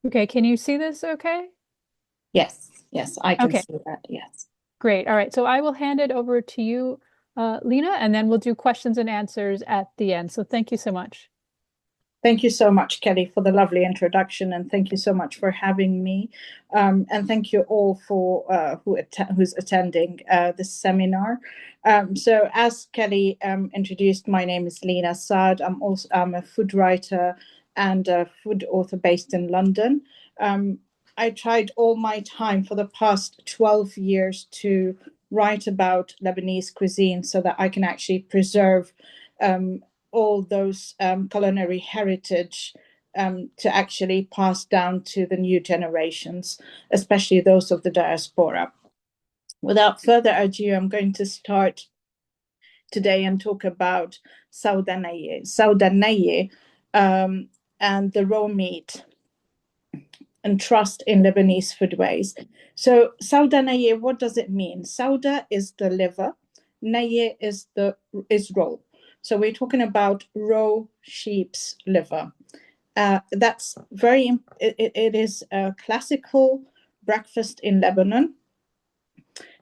Okay, can you see this okay? Yes, yes, I can Okay, see that. Yes. great. All right, so I will hand it over to you, Lina, and then we'll do questions and answers at the end. So thank you so much. Thank you so much, Kelly, for the lovely introduction, and thank you so much for having me. And thank you all for who's attending this seminar. So, as Kelly introduced, my name is Lina Saad. I'm a food writer and a food author based in London. I tried all my time for the past 12 years to write about Lebanese cuisine so that I can actually preserve um, all those culinary heritage to actually pass down to the new generations, especially those of the diaspora. Without further ado, I'm going to start today and talk about Sawda Nayeh. Sawda Nayeh and the raw meat and trust in Lebanese foodways. So Sawda Nayeh, what does it mean? Sawda is the liver, Nayeh is raw. So we're talking about raw sheep's liver. That's very. It is a classical breakfast in Lebanon,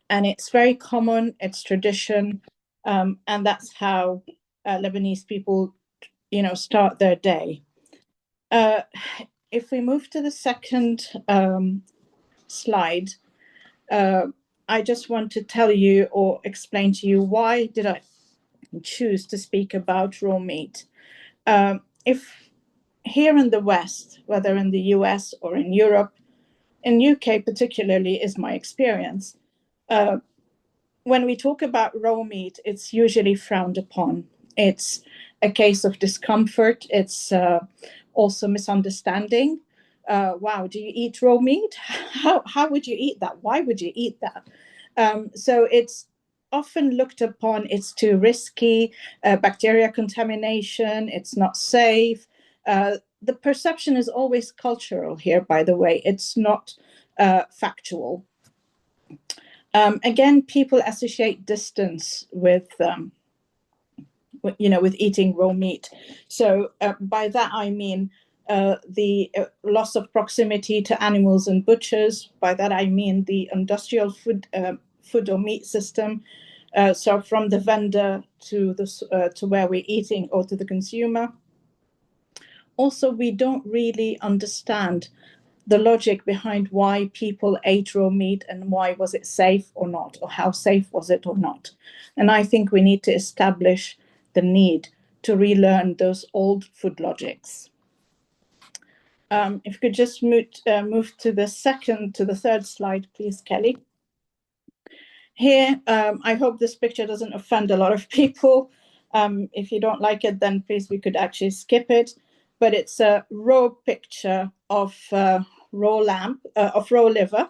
and it's very common. It's tradition, and that's how Lebanese people, start their day. Uh, if we move to the second slide, uh, I just want to tell you or explain to you why did I choose to speak about raw meat. If here in the West, whether in the US or in Europe, in UK particularly, is my experience. Uh, when we talk about raw meat, it's usually frowned upon. It's a case of discomfort. It's also misunderstanding. Wow, do you eat raw meat? How would you eat that? Why would you eat that? So it's often looked upon, it's too risky, bacteria contamination, it's not safe. The perception is always cultural here, by the way, it's not factual. Again, people associate distance with eating raw meat. So by that I mean the loss of proximity to animals and butchers. By that I mean the industrial food or meat system. So from the vendor to where we're eating or to the consumer. Also, we don't really understand the logic behind why people ate raw meat and why was it safe or not, or how safe was it or not. And I think we need to establish the need to relearn those old food logics. If you could just move to the third slide, please, Kelly. Here, I hope this picture doesn't offend a lot of people. If you don't like it, then please, we could actually skip it. But it's a raw picture of raw liver.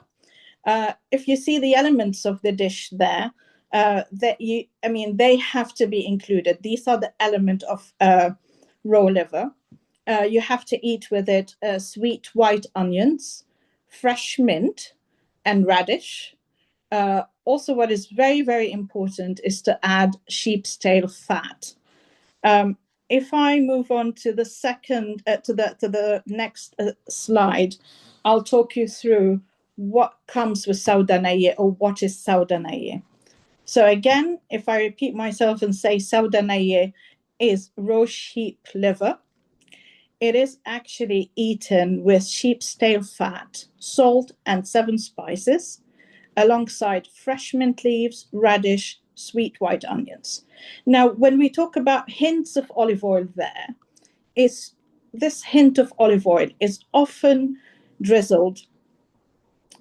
If you see the elements of the dish there, they have to be included. These are the element of raw liver. You have to eat with it sweet white onions, fresh mint, and radish. Also, what is very, very important is to add sheep's tail fat. If I move on to the second to the next slide, I'll talk you through what comes with Sawda Nayeh or what is Sawda Nayeh. So again, if I repeat myself and say Sawda Nayeh is raw sheep liver, it is actually eaten with sheep's tail fat, salt, and 7 spices, alongside fresh mint leaves, radish, sweet white onions. Now, when we talk about hints of olive oil there, is this hint of olive oil is often drizzled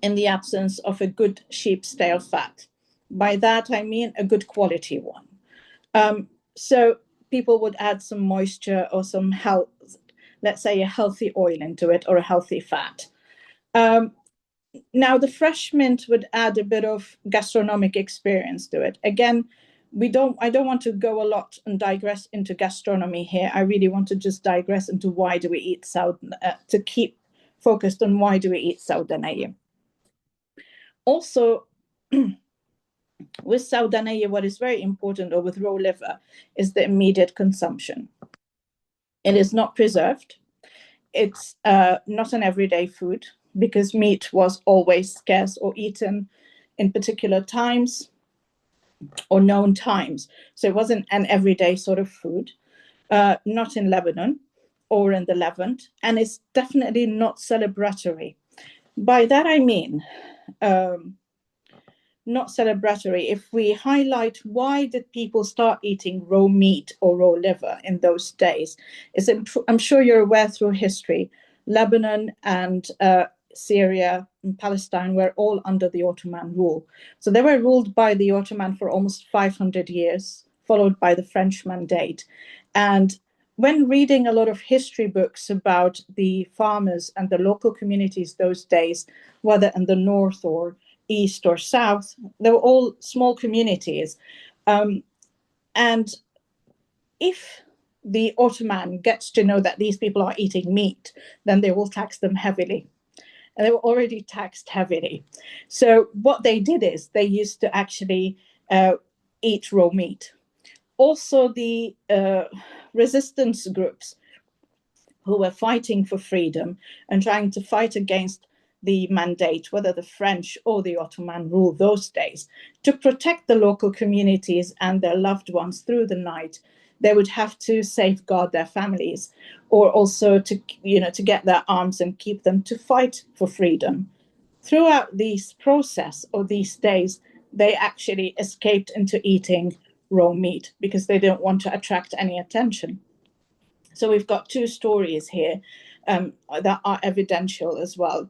in the absence of a good sheep's tail fat. By that, I mean a good quality one. So people would add some moisture or some health, let's say a healthy oil into it or a healthy fat. Now, the fresh mint would add a bit of gastronomic experience to it. Again, I don't want to go a lot and digress into gastronomy here. I really want to just digress into why do we eat to keep focused on why do we eat Sawda Nayeh. Also, with Sawda Nayeh, what is very important, or with raw liver, is the immediate consumption. It is not preserved. It's not an everyday food because meat was always scarce or eaten in particular times or known times. So it wasn't an everyday sort of food, not in Lebanon or in the Levant, and it's definitely not celebratory. By that I mean, um, not celebratory. If we highlight why did people start eating raw meat or raw liver in those days, is I'm sure you're aware through history, Lebanon and Syria and Palestine were all under the Ottoman rule. So they were ruled by the Ottoman for almost 500 years, followed by the French Mandate. And when reading a lot of history books about the farmers and the local communities those days, whether in the north or east or south, they were all small communities. And if the Ottoman gets to know that these people are eating meat, then they will tax them heavily. And they were already taxed heavily. So what they did is they used to actually eat raw meat. Also, the resistance groups who were fighting for freedom and trying to fight against the mandate, whether the French or the Ottoman rule those days, to protect the local communities and their loved ones through the night. They would have to safeguard their families, or also to get their arms and keep them to fight for freedom. Throughout this process or these days, they actually escaped into eating raw meat because they didn't want to attract any attention. So we've got two stories here that are evidential as well,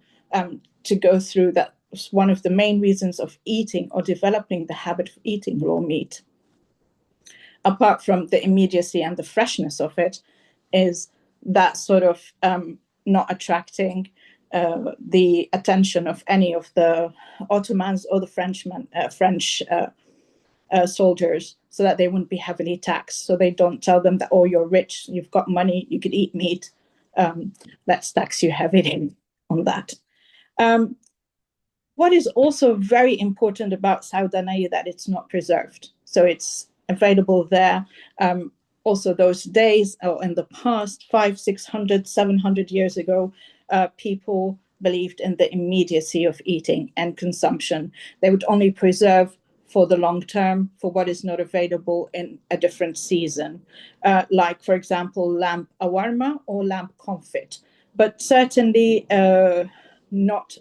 to go through. That one of the main reasons of eating or developing the habit of eating raw meat, apart from the immediacy and the freshness of it, is that sort of not attracting the attention of any of the Ottomans or the French soldiers, so that they wouldn't be heavily taxed. So they don't tell them that, oh, you're rich, you've got money, you could eat meat. Let's tax you heavily on that. Um, what is also very important about Sawda Nayeh that it's not preserved. So it's available there. Also, those days or in the past, 500, 600, 700 years ago, people believed in the immediacy of eating and consumption. They would only preserve for the long term, for what is not available in a different season, like, for example, lamb awarma or lamb confit, but certainly not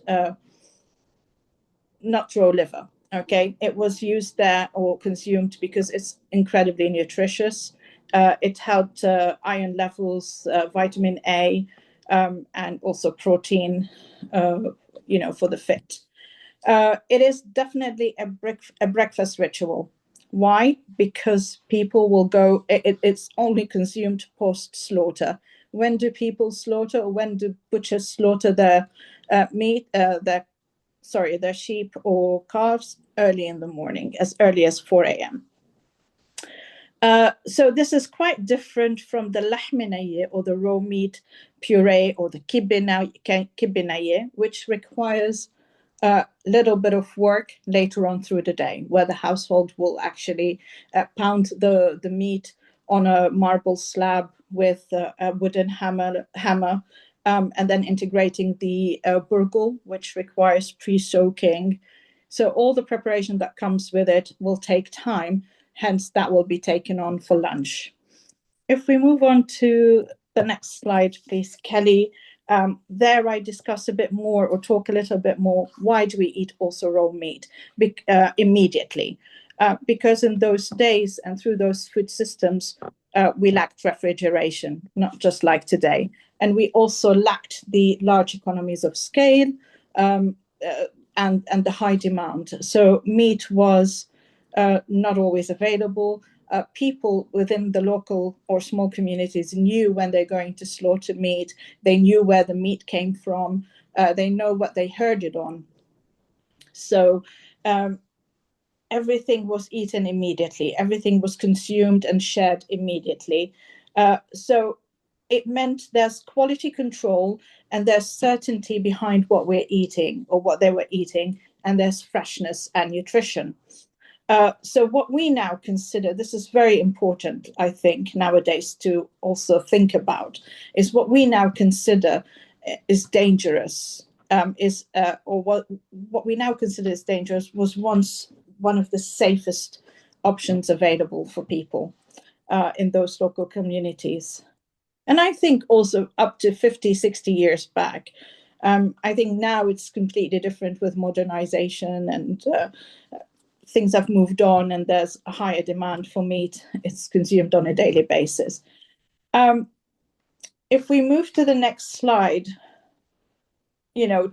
not raw liver. Okay, it was used there or consumed because it's incredibly nutritious. It helped iron levels, vitamin A, and also protein, for the fit. It is definitely a breakfast ritual. Why? Because people will go, it's only consumed post slaughter. When do people slaughter, or when do butchers slaughter their meat, their sheep or calves? Early in the morning, as early as 4 a.m. So this is quite different from the lahmeh nayeh, or the raw meat puree, or the kibbeh nayeh, which requires a little bit of work later on through the day, where the household will actually pound the meat on a marble slab with a wooden hammer, and then integrating the burgle, which requires pre-soaking. So all the preparation that comes with it will take time, hence that will be taken on for lunch. If we move on to the next slide, please, Kelly. There I discuss a bit more, or talk a little bit more, why do we eat also raw meat immediately? Because in those days and through those food systems, we lacked refrigeration, not just like today. And we also lacked the large economies of scale, um, and the high demand. So meat was not always available. People within the local or small communities knew when they're going to slaughter meat. They knew where the meat came from. They know what they heard it on. So everything was eaten immediately. Everything was consumed and shared immediately. So it meant there's quality control, and there's certainty behind what we're eating or what they were eating, and there's freshness and nutrition. So what we now consider, this is very important, I think, nowadays to also think about, is what we now consider is dangerous, or what we now consider is dangerous was once one of the safest options available for people in those local communities. And I think also up to 50, 60 years back. I think now it's completely different with modernization and things have moved on and there's a higher demand for meat. It's consumed on a daily basis. Um, if we move to the next slide,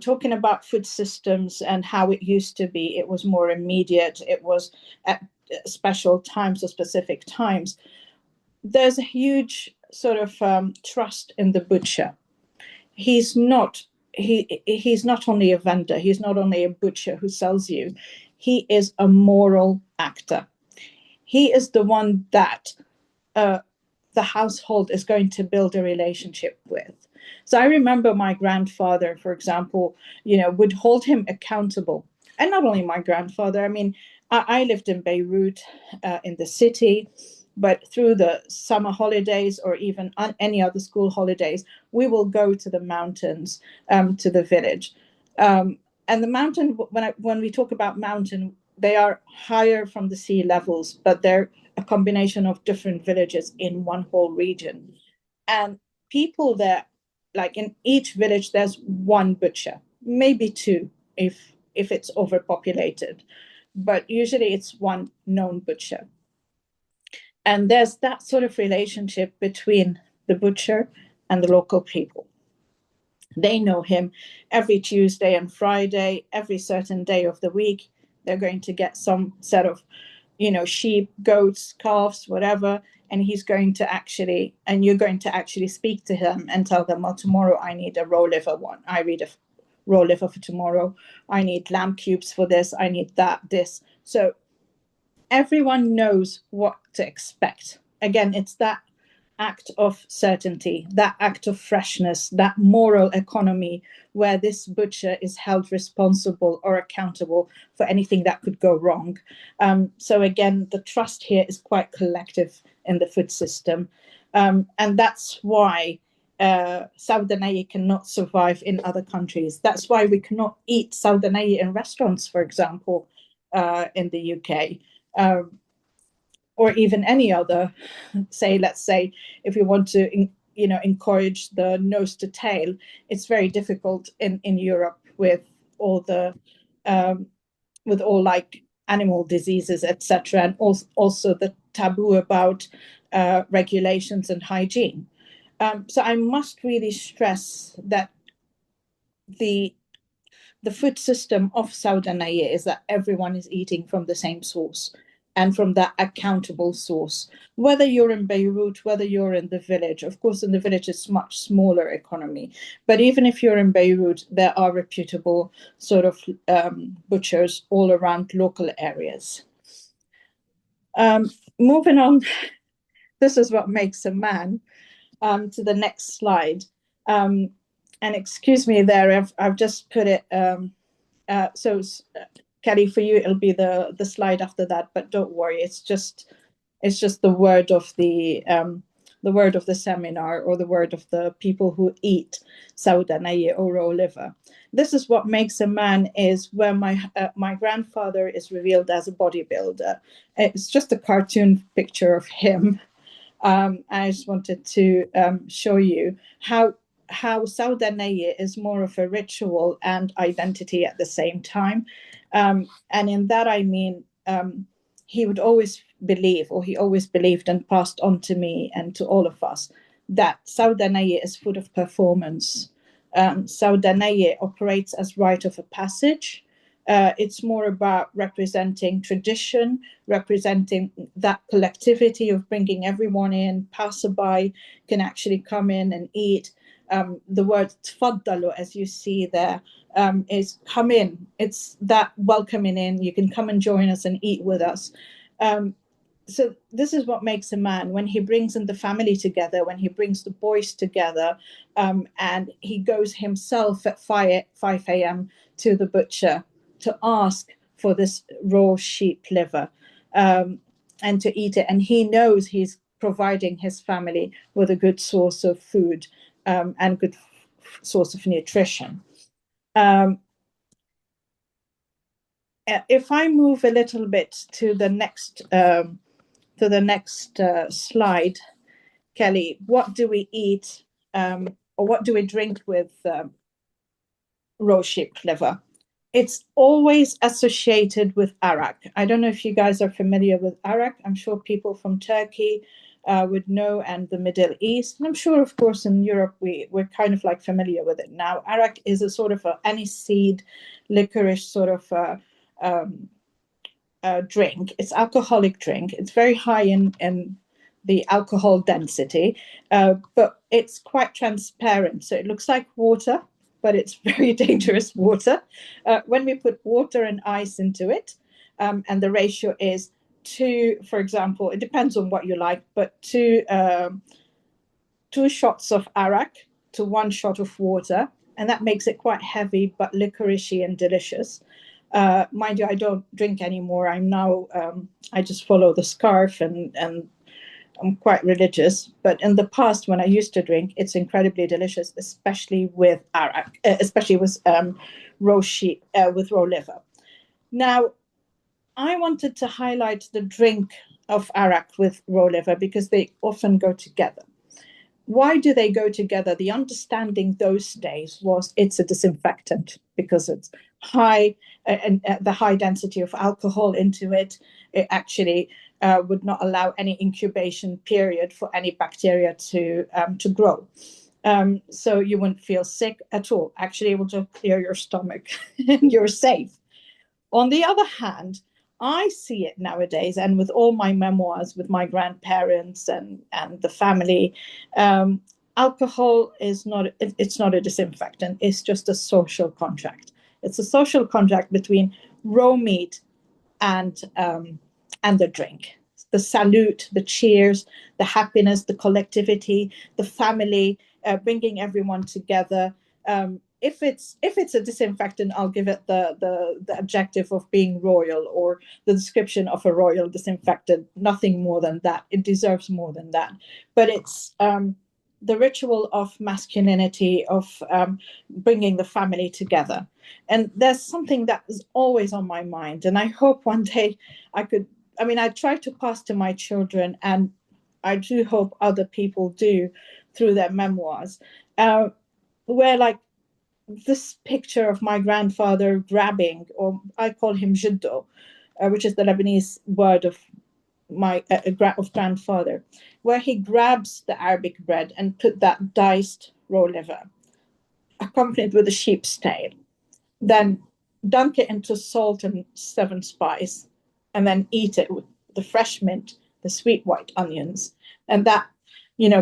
talking about food systems and how it used to be, it was more immediate. It was at special times or specific times. There's a huge sort of trust in the butcher. He's not he's not only a vendor. He's not only a butcher who sells you. He is a moral actor. He is the one that uh, the household is going to build a relationship with. So I remember my grandfather, for example, would hold him accountable. And not only my grandfather, I mean, I lived in Beirut, in the city, but through the summer holidays or even on any other school holidays, we will go to the mountains, to the village. And the mountain, when we talk about mountain, they are higher from the sea levels, but they're a combination of different villages in one whole region. And people there, like in each village, there's one butcher, maybe two if it's overpopulated, but usually it's one known butcher. And there's that sort of relationship between the butcher and the local people. They know him every Tuesday and Friday, every certain day of the week. They're going to get some set of, sheep, goats, calves, whatever. And he's going to actually, and you're going to actually speak to him and tell them, well, tomorrow I need a raw liver one. I read a raw liver for tomorrow. I need lamb cubes for this. I need this. So everyone knows what to expect. Again, it's that act of certainty, that act of freshness, that moral economy where this butcher is held responsible or accountable for anything that could go wrong. So again, the trust here is quite collective in the food system. And that's why Sawda Nayeh cannot survive in other countries. That's why we cannot eat Sawda Nayeh in restaurants, for example, in the UK. Or even any other, let's say, if you want to, encourage the nose to tail, it's very difficult in Europe with all the, with all like animal diseases, etc., and also the taboo about regulations and hygiene. So I must really stress that the the food system of Sawda Nayeh is that everyone is eating from the same source and from that accountable source. Whether you're in Beirut, whether you're in the village, of course, in the village it's much smaller economy, but even if you're in Beirut, there are reputable sort of butchers all around local areas. Moving on, this is what makes a man. To the next slide. And excuse me there, I've just put it. So, Kelly, for you, it'll be the slide after that. But don't worry, it's just the word of the seminar or the word of the people who eat Sawda Nayeh or raw liver. This is what makes a man is where my grandfather is revealed as a bodybuilder. It's just a cartoon picture of him. I just wanted to show you how Sawda Nayeh is more of a ritual and identity at the same time. And in that, I mean, he would always believe, or he always believed and passed on to me and to all of us, that Sawda Nayeh is food of performance. Sawda Nayeh operates as rite of a passage. It's more about representing tradition, representing that collectivity of bringing everyone in. Passerby can actually come in and eat. The word tfaddalu, as you see there, is come in. It's that welcoming in. You can come and join us and eat with us. So this is what makes a man when he brings in the family together, when he brings the boys together, and he goes himself at 5 a.m. to the butcher to ask for this raw sheep liver. and to eat it. And he knows he's providing his family with a good source of food and good source of nutrition. Um, if I move a little bit to the next slide, Kelly, what do we eat or what do we drink with roast sheep liver? It's always associated with arak. I don't know if you guys are familiar with arak. I'm sure people from Turkey would know, and the Middle East. And I'm sure, of course, in Europe, we're kind of like familiar with it now. Arak is a sort of aniseed, licorice sort of drink. It's alcoholic drink. It's very high in the alcohol density, but it's quite transparent. So it looks like water, but it's very dangerous water. When we put water and ice into it, and the ratio is two, for example, it depends on what you like, but two shots of arak to one shot of water, and that makes it quite heavy but licoricey and delicious. Mind you, I don't drink anymore. I'm now I just follow the scarf, and I'm quite religious. But in the past, when I used to drink, it's incredibly delicious, especially with arak, especially with roast sheep, with raw liver. Now, I wanted to highlight the drink of arak with raw liver because they often go together. Why do they go together? The understanding those days was it's a disinfectant because it's high, and the high density of alcohol into it. It actually would not allow any incubation period for any bacteria to grow. So you wouldn't feel sick at all. Actually, it will just clear your stomach and you're safe. On the other hand, I see it nowadays, and with all my memoirs with my grandparents and the family, alcohol is not, it's not a disinfectant. It's just a social contract. It's a social contract between raw meat and the drink. The salute, the cheers, the happiness, the collectivity, the family, bringing everyone together. If it's a disinfectant, I'll give it the adjective of being royal, or the description of a royal disinfectant. Nothing more than that. It deserves more than that. But it's the ritual of masculinity, of bringing the family together. And there's something that is always on my mind. And I hope one day I could, I mean, I try to pass to my children, and I do hope other people do through their memoirs, where like this picture of my grandfather grabbing, or I call him jiddo, which is the Lebanese word of my of grandfather, where he grabs the Arabic bread and put that diced raw liver, accompanied with a sheep's tail, then dunk it into salt and seven spice, and then eat it with the fresh mint, the sweet white onions, and that,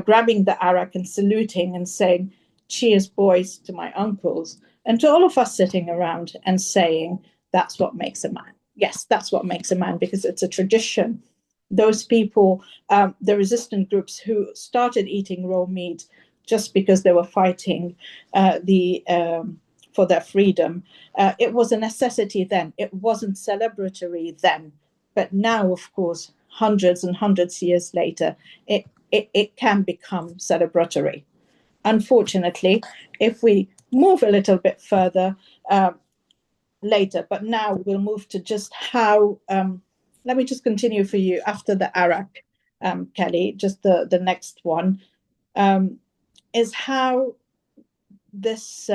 grabbing the arak and saluting and saying, "Cheers, boys," to my uncles and to all of us sitting around and saying, "That's what makes a man." Yes, that's what makes a man, because it's a tradition. Those people, the resistant groups who started eating raw meat just because they were fighting for their freedom, it was a necessity then. It wasn't celebratory then. But now, of course, hundreds and hundreds of years later, it can become celebratory. Unfortunately, if we move a little bit further later, but now we'll move to just how, let me just continue for you after the arak, Kelly, just the next one, is how this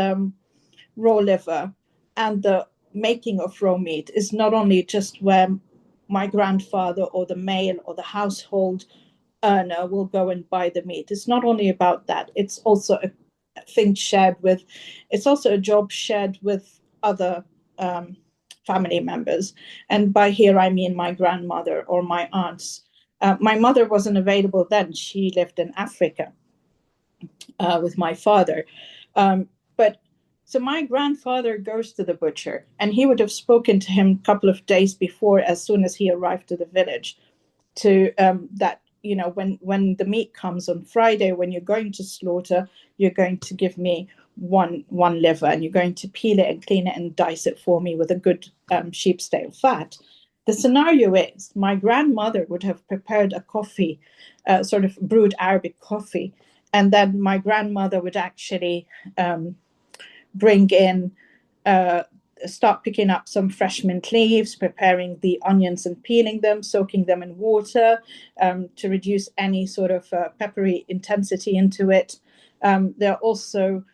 raw liver and the making of raw meat is not only just where my grandfather or the male or the household earner will go and buy the meat. It's not only about that. It's also a thing shared with, it's also a job shared with other family members. And by here, I mean my grandmother or my aunts. My mother wasn't available then. She lived in Africa with my father. But so my grandfather goes to the butcher, and he would have spoken to him a couple of days before, as soon as he arrived to the village, to that, when the meat comes on Friday, when you're going to slaughter, you're going to give me one liver, and you're going to peel it and clean it and dice it for me with a good sheep's tail fat. the scenario is my grandmother would have prepared a coffee, sort of brewed Arabic coffee, and then my grandmother would actually bring in, uh, start picking up some fresh mint leaves, preparing the onions and peeling them, soaking them in water to reduce any sort of peppery intensity into it. They'll also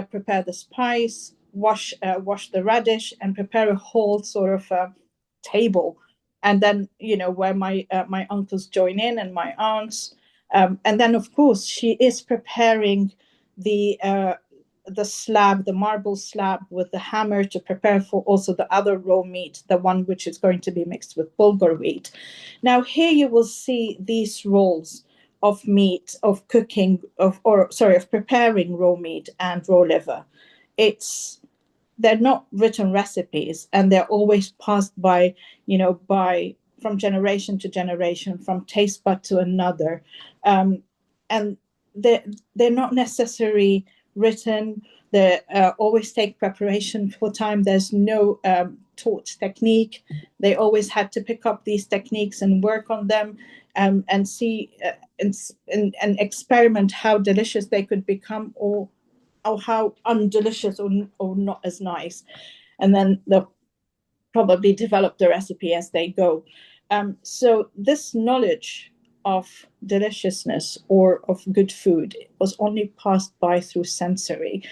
prepare the spice, wash the radish, and prepare a whole sort of table. And then, where my uncles join in and my aunts. And then, of course, she is preparing the slab, the marble slab with the hammer to prepare for also the other raw meat, the one which is going to be mixed with bulgur wheat. Now, here you will see these rolls of meat, of cooking, of preparing raw meat and raw liver. They're not written recipes, and they're always passed by from generation to generation, from taste bud to another. And they're not necessarily written. They always take preparation for time. There's no taught technique. They always had to pick up these techniques and work on them, and see and experiment how delicious they could become, or how undelicious or not as nice. And then they'll probably develop the recipe as they go. So this knowledge of deliciousness or of good food was only passed by through sensory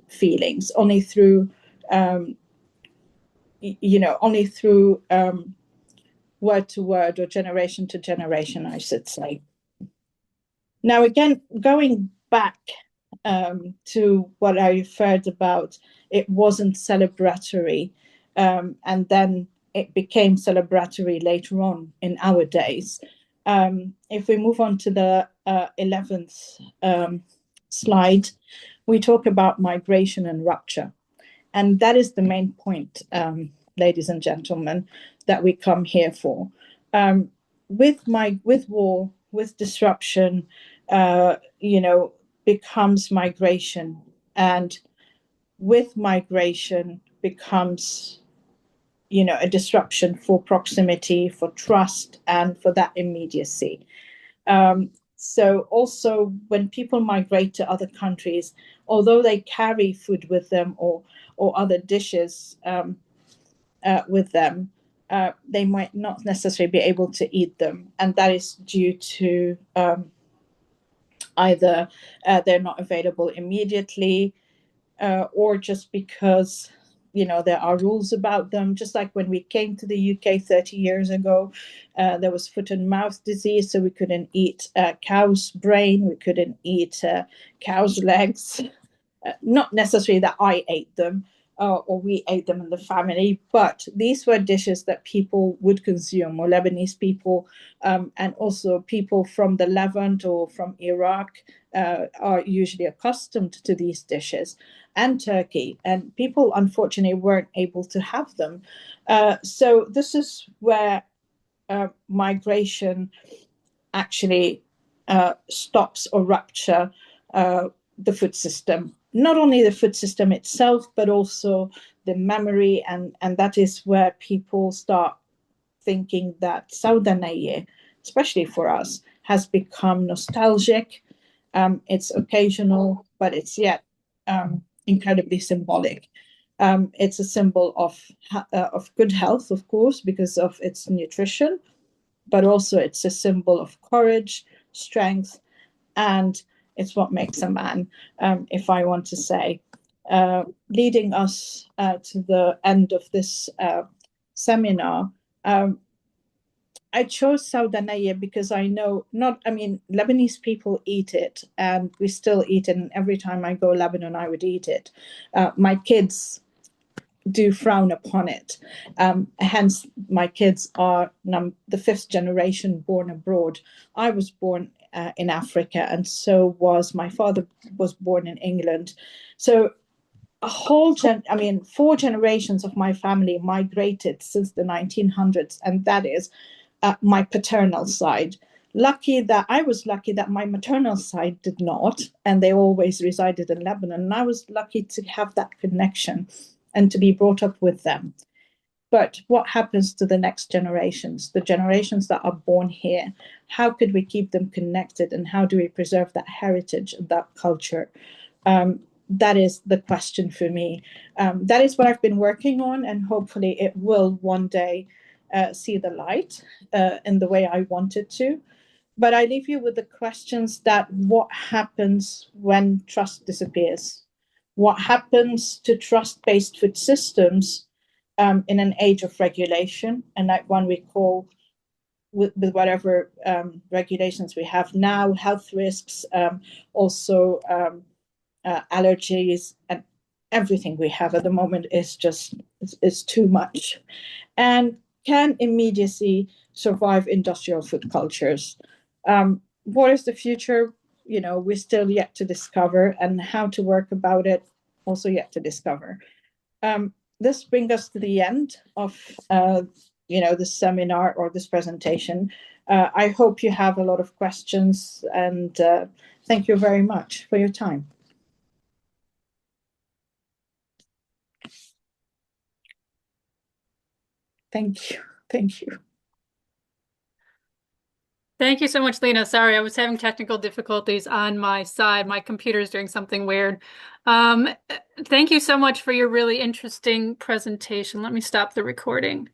feelings, only through, only through word to word or generation to generation, I should say. Now, again, going back to what I referred about, it wasn't celebratory, and then it became celebratory later on in our days. If we move on to the 11th slide, we talk about migration and rupture. And that is the main point, ladies and gentlemen, that we come here for. With war, with disruption, becomes migration, and with migration becomes a disruption for proximity, for trust, and for that immediacy. So also when people migrate to other countries, although they carry food with them or other dishes with them, they might not necessarily be able to eat them, and that is due to either they're not available immediately, or just because there are rules about them. Just like when we came to the UK 30 years ago, there was foot and mouth disease, so we couldn't eat cow's brain, we couldn't eat cow's legs. Not necessarily that I ate them or we ate them in the family, but these were dishes that people would consume, or Lebanese people, and also people from the Levant or from Iraq are usually accustomed to these dishes, and Turkey. And people, unfortunately, weren't able to have them. So this is where migration actually stops or rupture the food system. Not only the food system itself, but also the memory, and that is where people start thinking that Sawda Nayeh, especially for us, has become nostalgic. It's occasional, but it's yet incredibly symbolic. It's a symbol of good health, of course, because of its nutrition, but also it's a symbol of courage, strength, and it's what makes a man, if I want to say. Leading us to the end of this seminar, I chose Sawda Nayeh because I know Lebanese people eat it, and we still eat it. And every time I go to Lebanon, I would eat it. My kids do frown upon it. Hence, my kids are the fifth generation born abroad. I was born in Africa, and so was my father. Was born in England. So four generations of my family migrated since the 1900s, and that is my paternal side. I was lucky that my maternal side did not, and they always resided in Lebanon. And I was lucky to have that connection and to be brought up with them. But what happens to the next generations, the generations that are born here? How could we keep them connected, and how do we preserve that heritage and that culture? That is the question for me. That is what I've been working on, and hopefully it will one day see the light in the way I want it to. But I leave you with the questions that what happens when trust disappears? What happens to trust-based food systems in an age of regulation, and like one we call with whatever regulations we have now, health risks, also allergies, and everything we have at the moment is just is too much. And can immediacy survive industrial food cultures? What is the future? We're still yet to discover, and how to work about it also yet to discover. This brings us to the end of this seminar or this presentation. I hope you have a lot of questions, and thank you very much for your time. Thank you. Thank you. Thank you so much, Lina. Sorry, I was having technical difficulties on my side. My computer's doing something weird. Um, Thank you so much for your really interesting presentation. Let me stop the recording.